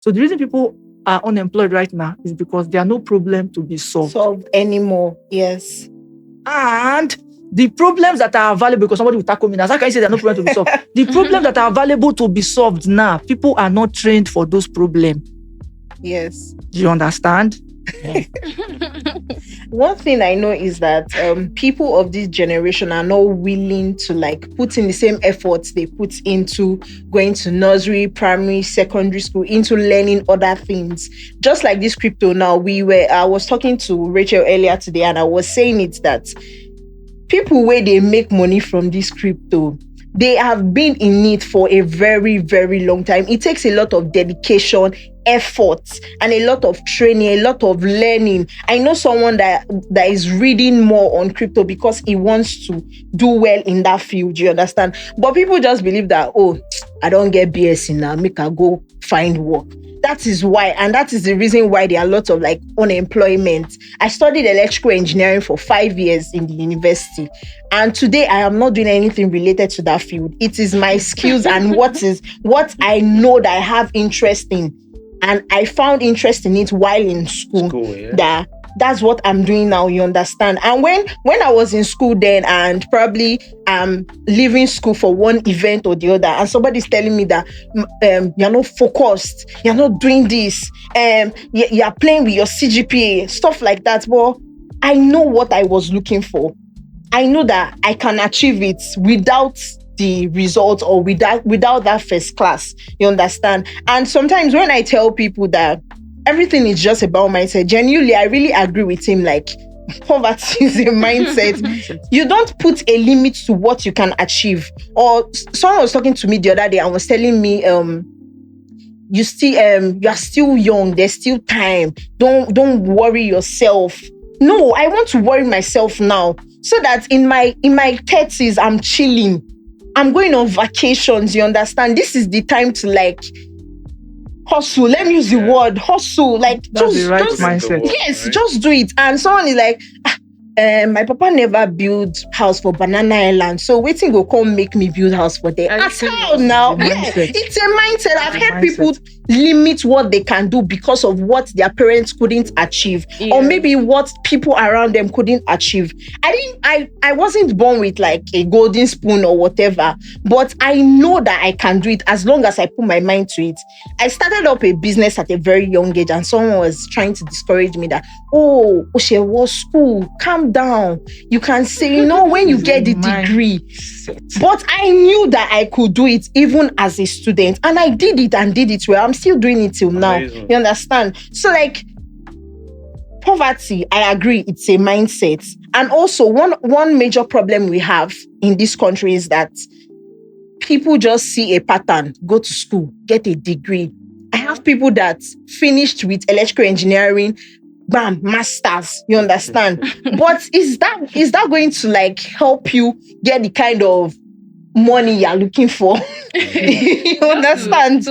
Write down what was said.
So the reason people are unemployed right now is because there are no problem to be solved anymore. Yes. And the problems that are available, because somebody will tackle me now, how can you say there are no problem to be solved? The problems that are available to be solved now, people are not trained for those problems. Yes. Do you understand? Yeah. One thing I know is that people of this generation are not willing to put in the same efforts they put into going to nursery, primary, secondary school, into learning other things. Just like this crypto now, I was talking to Rachel earlier today, and I was saying it that people where they make money from this crypto, they have been in it for a very, very long time. It takes a lot of dedication, effort, and a lot of training, a lot of learning. I know someone that is reading more on crypto because he wants to do well in that field. You understand? But people just believe that, I don't get BSc now, make I go find work. That is why, and that is the reason why there are lots of unemployment. I studied electrical engineering for 5 years in the university, and today I am not doing anything related to that field. It is my skills and what I know that I have interest in, and I found interest in it while in school. Yeah. That's what I'm doing now, you understand? And when I was in school then, and probably leaving school for one event or the other, and somebody's telling me that you're not focused, you're not doing this, you're playing with your CGPA, stuff like that. Well, I know what I was looking for. I know that I can achieve it without the results or without that first class, you understand? And sometimes when I tell people that everything is just about mindset, genuinely, I really agree with him. Poverty is a mindset. You don't put a limit to what you can achieve. Or someone was talking to me the other day and was telling me, you are still young, there's still time. Don't worry yourself. No, I want to worry myself now, so that in my 30s, I'm chilling. I'm going on vacations, you understand? This is the time to hustle. Let me use the word hustle. Just mindset. Yes, right? Just do it. And someone is like, my papa never built house for Banana Island, so waiting go come make me build house for them. As how now? Yeah, it's a mindset. I've heard people limit what they can do because of what their parents couldn't achieve, or maybe what people around them couldn't achieve. I wasn't born with a golden spoon or whatever, but I know that I can do it as long as I put my mind to it. I started up a business at a very young age, and someone was trying to discourage me that, Oshe, was school, calm down. You can say, when you get the degree. But I knew that I could do it even as a student, and I did it and did it well. I'm still doing it till now. Amazing. You understand? So poverty, I agree, it's a mindset. And also one major problem we have in this country is that people just see a pattern, go to school, get a degree. I have people that finished with electrical engineering, bam, masters, you understand? But is that going to help you get the kind of money you're looking for? You understand?